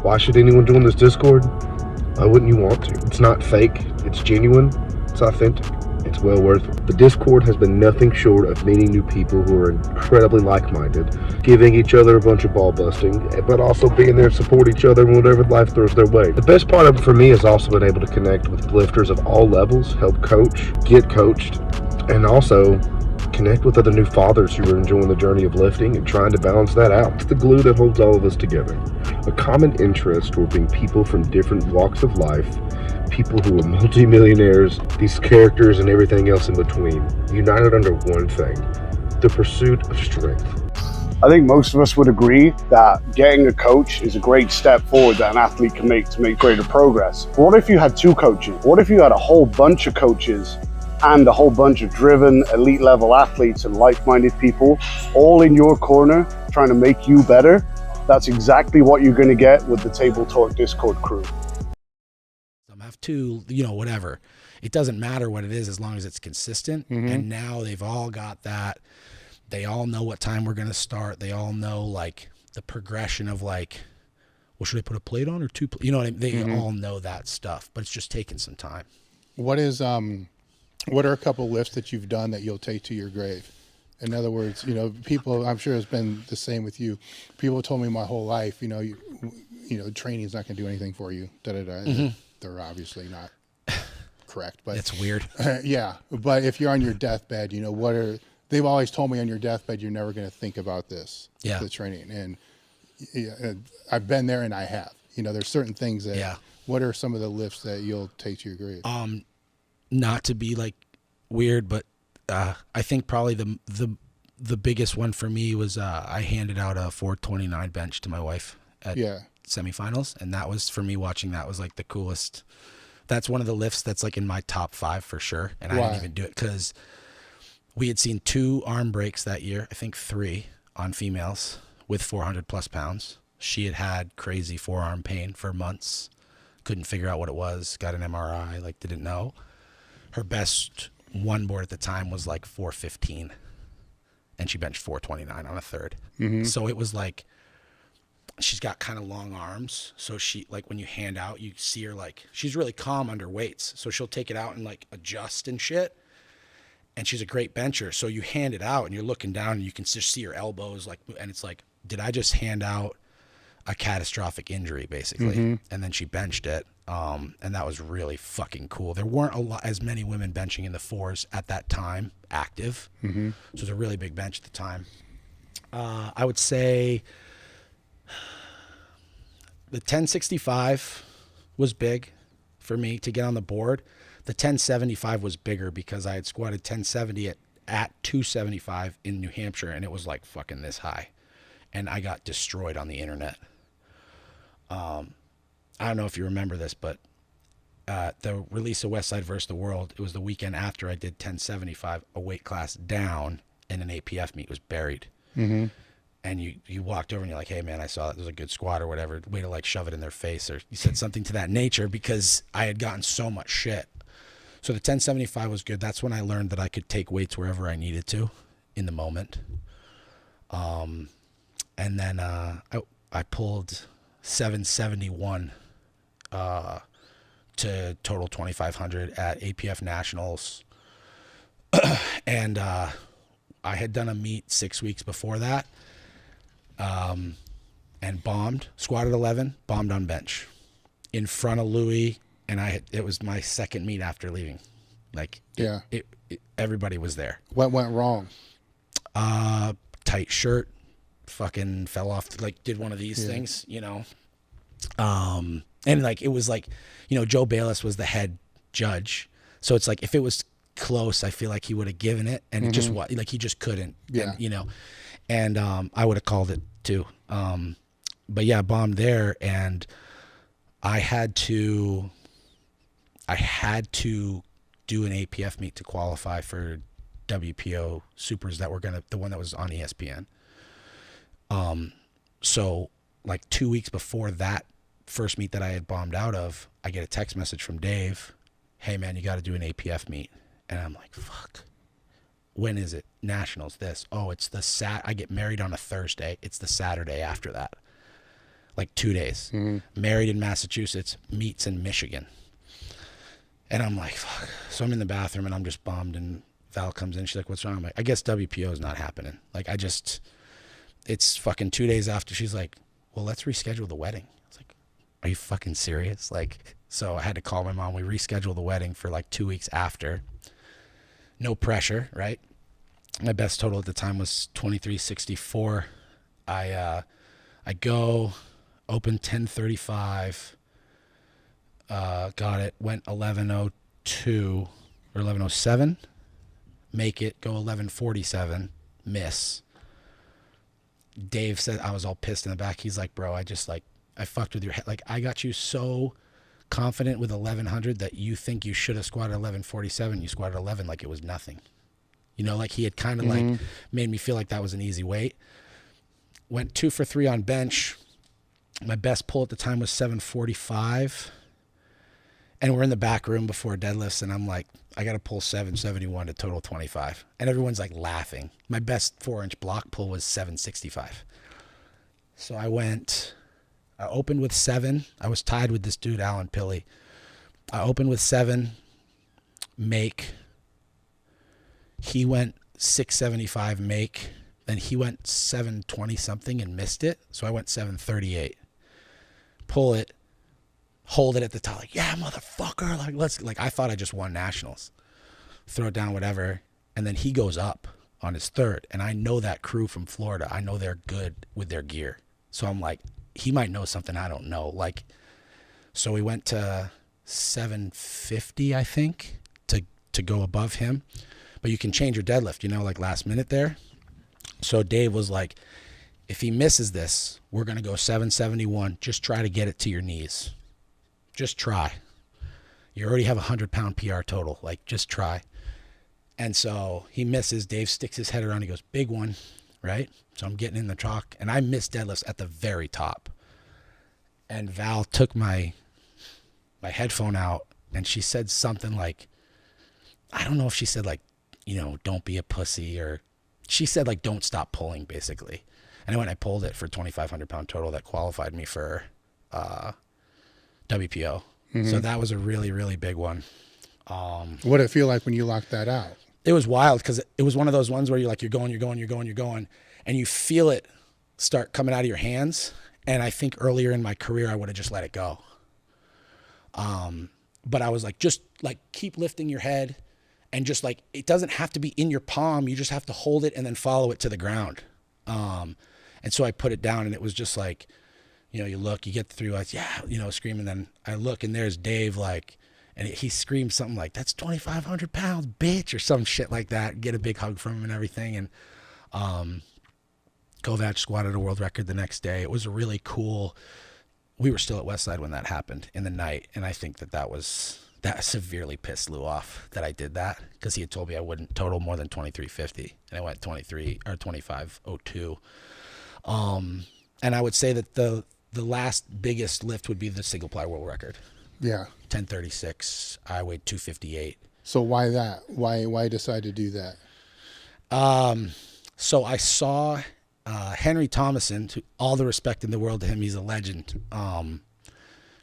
Why should anyone join this Discord? Why wouldn't you want to? It's not fake, it's genuine, it's authentic. It's well worth it. The Discord has been nothing short of meeting new people who are incredibly like-minded, giving each other a bunch of ball busting, but also being there to support each other in whatever life throws their way. The best part of it for me has also been able to connect with lifters of all levels, help coach, get coached, and also connect with other new fathers who are enjoying the journey of lifting and trying to balance that out. It's the glue that holds all of us together. A common interest will bring people from different walks of life, people who are multimillionaires, these characters and everything else in between, united under one thing, the pursuit of strength. I think most of us would agree that getting a coach is a great step forward that an athlete can make to make greater progress. But what if you had two coaches? What if you had a whole bunch of coaches and a whole bunch of driven elite level athletes and like-minded people all in your corner trying to make you better? That's exactly what you're going to get with the Table Talk Discord crew. Have to, whatever. It doesn't matter what it is as long as it's consistent. Mm-hmm. And now they've all got that. They all know what time we're going to start. They all know like the progression of like, well, should I put a plate on or two? You know what I mean? They all know that stuff, but it's just taking some time. What are a couple lifts that you've done that you'll take to your grave? In other words, people, I'm sure it's been the same with you. People told me my whole life, training is not going to do anything for you. Mm-hmm. They're obviously not correct, but it's weird. Yeah. But if you're on your deathbed, they've always told me on your deathbed, you're never going to think about this, the training. And I've been there and I have, there's certain things that, what are some of the lifts that you'll take to your grave? Not to be like weird, but I think probably the biggest one for me was I handed out a 429 bench to my wife at semifinals, and that was, for me, watching that was like the coolest. That's one of the lifts that's like in my top 5 for sure. And I didn't even do it because we had seen 2 arm breaks that year, I think 3 on females with 400 plus pounds. She had had crazy forearm pain for months, couldn't figure out what it was, got an MRI, like didn't know. Her best one board at the time was like 415, and she benched 429 on a third. Mm-hmm. So it was like, she's got kind of long arms. So she, like when you hand out, you see her like, she's really calm under weights. So she'll take it out and like adjust and shit. And she's a great bencher. So you hand it out and you're looking down and you can just see her elbows like, and it's like, did I just hand out a catastrophic injury basically? Mm-hmm. And then she benched it. And that was really fucking cool. There weren't as many women benching in the 4s at that time, active. Mm-hmm. So it was a really big bench at the time. I would say the 1065 was big for me to get on the board. The 1075 was bigger because I had squatted 1070 at 275 in New Hampshire, and it was like fucking this high. And I got destroyed on the internet. I don't know if you remember this, but the release of Westside versus the World, it was the weekend after I did 1075, a weight class down, and an APF meet was buried. Mm-hmm. And you walked over and you're like, hey man, I saw that there's a good squat or whatever, way to like shove it in their face, or you said something to that nature because I had gotten so much shit. So the 1075 was good. That's when I learned that I could take weights wherever I needed to in the moment. And then I pulled 771 to total 2,500 at APF Nationals. And I had done a meet 6 weeks before that. And bombed, squatted 11, bombed on bench in front of Louis. And it was my second meet after leaving. Like, everybody was there. What went wrong? Tight shirt, fucking fell off, like did one of these things, and like, it was like, Joe Bayless was the head judge. So it's like, if it was close, I feel like he would have given it, and it just was like, he just couldn't, and, I would have called it too. But yeah, bombed there. And I had to do an APF meet to qualify for WPO supers that were the one that was on ESPN. So like 2 weeks before that first meet that I had bombed out of, I get a text message from Dave. Hey man, you got to do an APF meet. And I'm like, fuck, when is it? Nationals, this. Oh, it's I get married on a Thursday. It's the Saturday after that. like 2 days. Married in Massachusetts, meets in Michigan. And I'm like, fuck. So I'm in the bathroom and I'm just bummed, and Val comes in. She's like, what's wrong? I'm like, I guess WPO is not happening. Like, it's fucking 2 days after. She's like, well, let's reschedule the wedding. I was like, are you fucking serious? Like, so I had to call my mom. We rescheduled the wedding for like 2 weeks after. No pressure, right? My best total at the time was 2364. I go, open 1035. Got it. Went 1102 or 1107. Make it, go 1147. Miss. Dave said, I was all pissed in the back. He's like, bro, I fucked with your head. Like, I got you so confident with 1100 that you think you should have squatted 1147. You squatted 11 like it was nothing. You know, like he had kind of like made me feel like that was an easy weight. Went 2 for 3 on bench. My best pull at the time was 745. And we're in the back room before deadlifts, and I'm like, I got to pull 771 to total 25. And everyone's like laughing. My best 4-inch block pull was 765. So I opened with 7. I was tied with this dude, Alan Pilley. I opened with 7, make. He went 675 make. Then he went 720 something and missed it. So I went 738. Pull it. Hold it at the top, like, yeah, motherfucker. Like I thought I just won nationals. Throw it down, whatever. And then he goes up on his 3rd. And I know that crew from Florida. I know they're good with their gear. So I'm like, he might know something I don't know. Like, so we went to 750, I think, to go above him. But you can change your deadlift, you know, like last minute there. So Dave was like, if he misses this, we're going to go 771. Just try to get it to your knees. Just try. You already have a 100-pound PR total. Like, just try. And so he misses. Dave sticks his head around. He goes, big one, right? So I'm getting in the chalk, and I missed deadlifts at the very top. And Val took my headphone out, and she said something like, I don't know if she said like, you know, don't be a pussy, or she said like, don't stop pulling, basically. And when I pulled it for 2,500-pound total, that qualified me for WPO. So that was a really, really big one. What did it feel like when you locked that out? It was wild because it was one of those ones where you're like, you're going, and you feel it start coming out of your hands. And I think earlier in my career, I would have just let it go. But I was like, just like keep lifting your head, and just like, it doesn't have to be in your palm. You just have to hold it and then follow it to the ground. And so I put it down, and it was just like, you know, you look, you get through, like, yeah, you know, screaming. Then I look, and there's Dave, like, and he screams something like, that's 2,500 pounds, bitch, or some shit like that. Get a big hug from him and everything. And Kovac squatted a world record the next day. It was really cool. We were still at Westside when that happened in the night, and I think that severely pissed Lou off that I did that, because he had told me I wouldn't total more than 2350, and I went 2502. And I would say that the last biggest lift would be the single ply world record. Yeah. 1036. I weighed 258. So why that? Why decide to do that? So I saw Henry Thomason, all the respect in the world to him. He's a legend.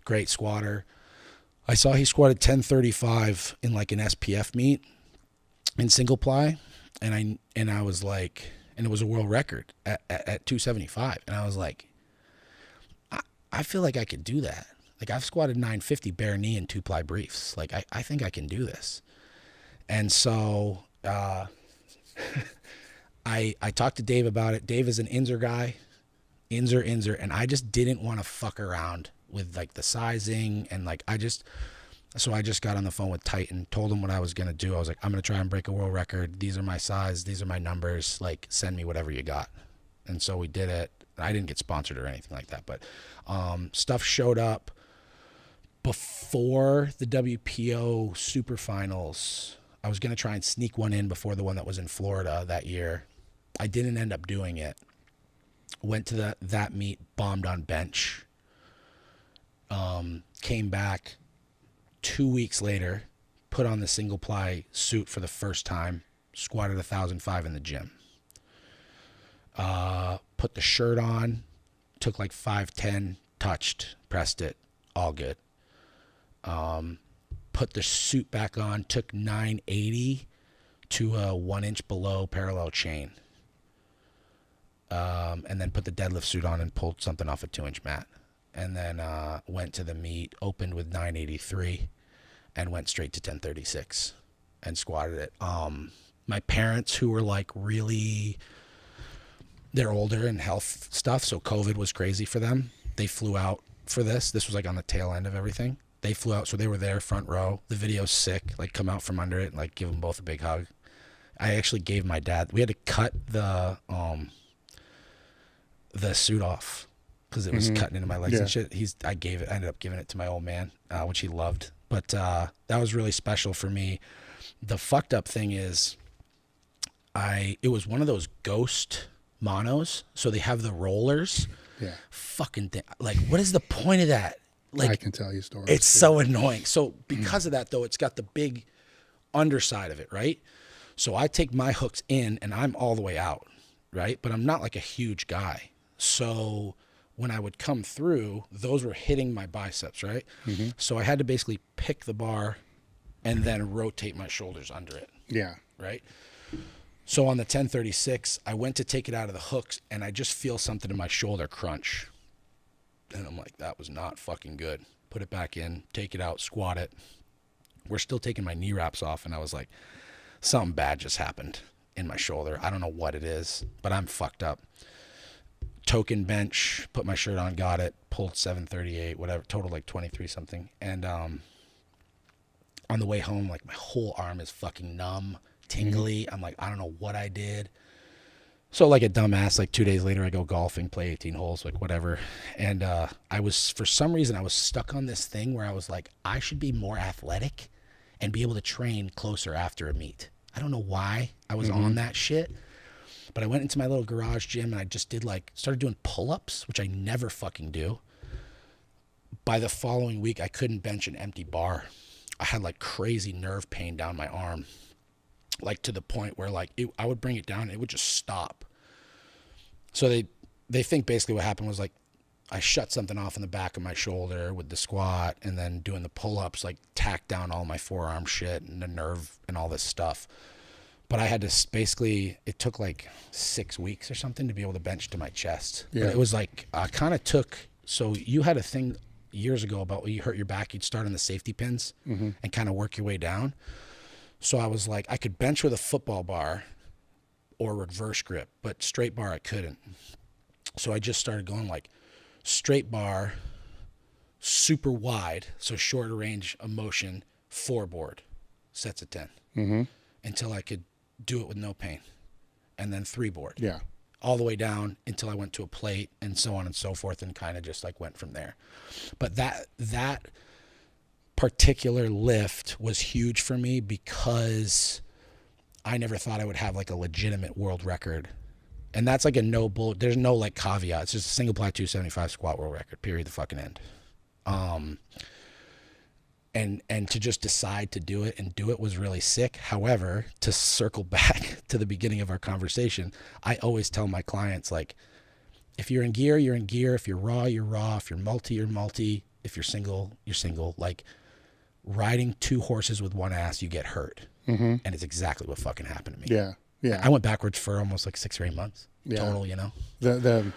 Great squatter. I saw he squatted 1035 in like an SPF meet in single ply. And I was like, and it was a world record at 275. And I was like, I feel like I could do that. Like, I've squatted 950 bare knee in 2-ply briefs. Like, I think I can do this. And so I talked to Dave about it. Dave is an Inzer guy, Inzer, and I just didn't want to fuck around with like the sizing, and like so I just got on the phone with Titan, told him what I was going to do. I was like, I'm going to try and break a world record. These are my size. These are my numbers. Like, send me whatever you got. And so we did it. I didn't get sponsored or anything like that, but stuff showed up before the WPO Super Finals. I was going to try and sneak one in before the one that was in Florida that year. I didn't end up doing it. Went to that meet, bombed on bench. Came back 2 weeks later, put on the single ply suit for the first time, squatted 1,005 in the gym. Put the shirt on, took like 510 touched, pressed it, all good. Put the suit back on, took 980 to a 1 inch below parallel chain. And then put the deadlift suit on and pulled something off a 2-inch mat. And then went to the meet, opened with 983 and went straight to 1036 and squatted it. My parents, who were like really, they're older and health stuff, so COVID was crazy for them. They flew out for this. This was like on the tail end of everything. They flew out, so they were there front row. The video's sick. Like, come out from under it and like give them both a big hug. I actually gave my dad, we had to cut the suit off because it was cutting into my legs and shit. I ended up giving it to my old man, which he loved. But that was really special for me. The fucked up thing is, it was one of those ghost monos, so they have the rollers. Yeah. Fucking thing. Like, what is the point of that? Like, I can tell you stories. It's so annoying. So because of that, though, it's got the big underside of it, right? So I take my hooks in and I'm all the way out, right? But I'm not like a huge guy. So when I would come through, those were hitting my biceps, right? So I had to basically pick the bar and then rotate my shoulders under it. Yeah. Right? So on the 1036, I went to take it out of the hooks and I just feel something in my shoulder crunch. And I'm like, that was not fucking good. Put it back in, take it out, squat it. We're still taking my knee wraps off. And I was like, something bad just happened in my shoulder. I don't know what it is, but I'm fucked up. Token bench, put my shirt on, got it, pulled 738, whatever, total like 23 something. And on the way home, like my whole arm is fucking numb, tingly. I'm like, I don't know what I did. So like a dumbass, like 2 days later, I go golfing, play 18 holes, like whatever. And for some reason, I was stuck on this thing where I was like, I should be more athletic and be able to train closer after a meet. I don't know why I was on that shit. But I went into my little garage gym and I just started doing pull-ups, which I never fucking do. By the following week, I couldn't bench an empty bar. I had like crazy nerve pain down my arm, like to the point where like I would bring it down and it would just stop. So they think basically what happened was like I shut something off in the back of my shoulder with the squat and then doing the pull-ups, like tacked down all my forearm shit and the nerve and all this stuff. But I had to basically, it took like 6 weeks or something to be able to bench to my chest. Yeah. But it was like, I kind of so you had a thing years ago about when you hurt your back, you'd start on the safety pins and kind of work your way down. So I was like, I could bench with a football bar or reverse grip, but straight bar I couldn't. So I just started going like straight bar, super wide, so shorter range of motion, 4 board, sets of 10, until I could do it with no pain, and then 3 board. Yeah. All the way down until I went to a plate and so on and so forth, and kind of just like went from there. But that particular lift was huge for me because I never thought I would have like a legitimate world record. And that's like there's no like caveat. It's just a single ply 275 squat world record, period, the fucking end. And to just decide to do it and do it was really sick. However, to circle back to the beginning of our conversation, I always tell my clients, like, if you're in gear, you're in gear. If you're raw, you're raw. If you're multi, you're multi. If you're single, you're single. Like, riding 2 horses with one ass, you get hurt. And it's exactly what fucking happened to me. Yeah. Yeah. I went backwards for almost like 6 or 8 months total, you know? The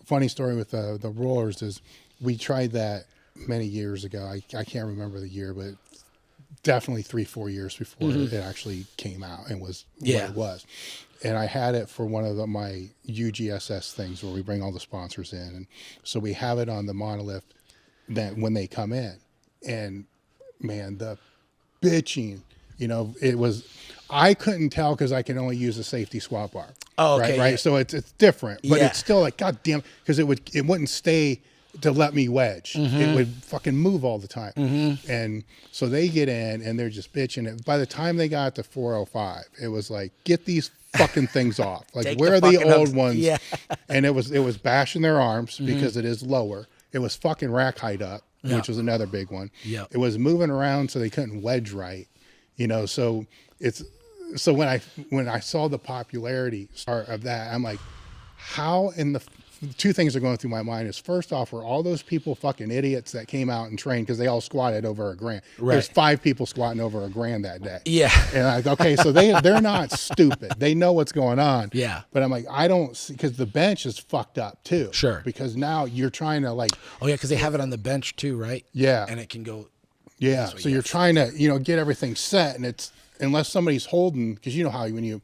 funny story with the rollers is we tried that many years ago. I can't remember the year, but definitely 3-4 years before it actually came out and was what it was. And I had it for one of my UGSS things where we bring all the sponsors in. And so we have it on the monolift that when they come in, and man, the bitching, I couldn't tell because I can only use a safety squat bar. Oh, okay. Right. So it's different, but it's still like, God damn, because it wouldn't stay to let me wedge. It would fucking move all the time. And so they get in and they're just bitching. By the time they got to 405, it was like, get these fucking things off. Like, where are the old ones? Yeah. And it was bashing their arms because it is lower. It was fucking rack height up, which was another big one. Yeah. It was moving around so they couldn't wedge right. So when I saw the popularity of that, I'm like, how in the two things are going through my mind is, first off, were all those people fucking idiots that came out and trained because they all squatted over $1,000. Right. There's 5 people squatting over $1,000 that day. Yeah. And I'm like, okay, so they're not stupid. They know what's going on. Yeah. But I'm like, I don't see, because the bench is fucked up too. Sure. Because now you're trying to like. Oh yeah, because they have it on the bench too, right? Yeah. And it can go. Yeah. So you're trying to, get everything set, and it's, unless somebody's holding, because you know how when you're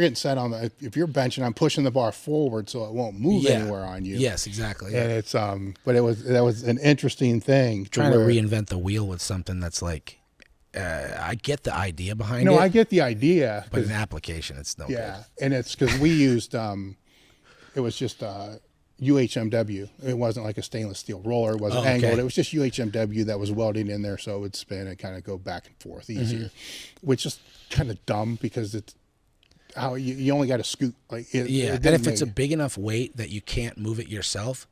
getting set on the, if you're benching, I'm pushing the bar forward so it won't move anywhere on you. Yes, exactly. And it's but that was an interesting thing. Trying to reinvent the wheel with something that's like, I get the idea behind it. No, I get the idea, but in application, it's no good. And it's because we used it was just UHMW. It wasn't like a stainless steel roller. It wasn't angled. It was just UHMW that was welded in there, so it would spin and kind of go back and forth easier, which is kind of dumb because it's how you only got to scoot. Like and if it's a big enough weight that you can't move it yourself,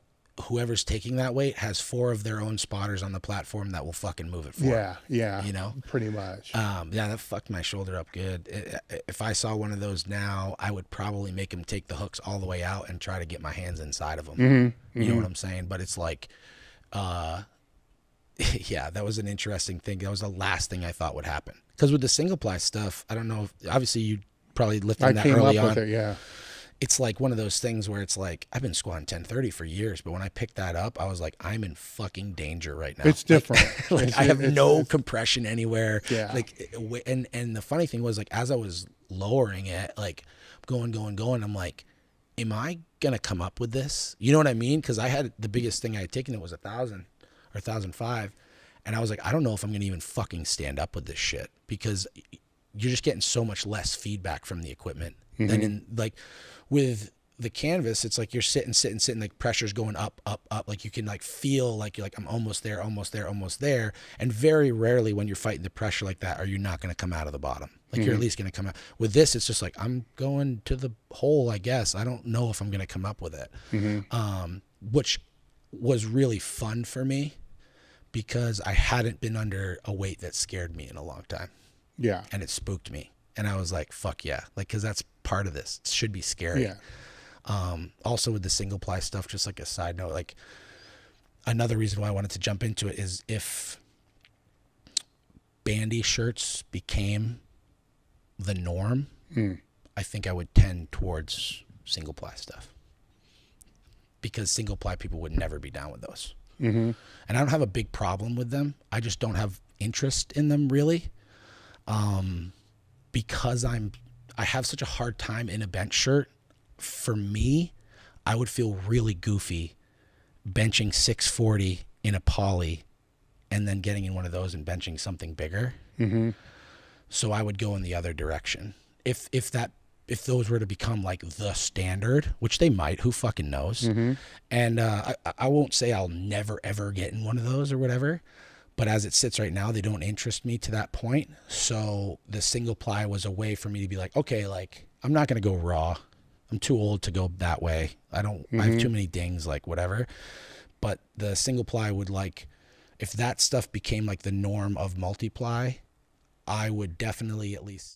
whoever's taking that weight has 4 of their own spotters on the platform that will fucking move it for them. Yeah, pretty much. That fucked my shoulder up good. If I saw one of those now, I would probably make him take the hooks all the way out and try to get my hands inside of them. You know what I'm saying? But it's like, that was an interesting thing. That was the last thing I thought would happen. Because with the single ply stuff, I don't know. Obviously, you probably lifted that early on. With it, yeah. It's like one of those things where it's like, I've been squatting 1030 for years, but when I picked that up, I was like, I'm in fucking danger right now. It's different. I have no compression anywhere. Yeah. And the funny thing was, like, as I was lowering it, like going, I'm like, am I going to come up with this? You know what I mean? Cause I had the biggest thing I had taken, it was 1,000 or 1,005. And I was like, I don't know if I'm going to even fucking stand up with this shit, because you're just getting so much less feedback from the equipment than in, like, with the canvas, it's like you're sitting, like pressure's going up. Like you can like feel like you're like, I'm almost there. And very rarely when you're fighting the pressure like that, are you not going to come out of the bottom. Like you're at least going to come out. With this, it's just like, I'm going to the hole, I guess. I don't know if I'm going to come up with it. Which was really fun for me because I hadn't been under a weight that scared me in a long time. Yeah. And it spooked me. And I was like, fuck yeah. Like, cause that's part of this. It should be scary. Yeah. Also with the single ply stuff, just like a side note, like another reason why I wanted to jump into it is if bandy shirts became the norm, I think I would tend towards single ply stuff, because single ply people would never be down with those. And I don't have a big problem with them. I just don't have interest in them really. Because I have such a hard time in a bench shirt. For me, I would feel really goofy benching 640 in a poly and then getting in one of those and benching something bigger. So I would go in the other direction. If those were to become like the standard, which they might, who fucking knows? And I won't say I'll never ever get in one of those or whatever. But as it sits right now, they don't interest me to that point. So the single ply was a way for me to be like, okay, like I'm not going to go raw. I'm too old to go that way. I have too many dings, like whatever. But the single ply would, like, if that stuff became like the norm of multiply, I would definitely at least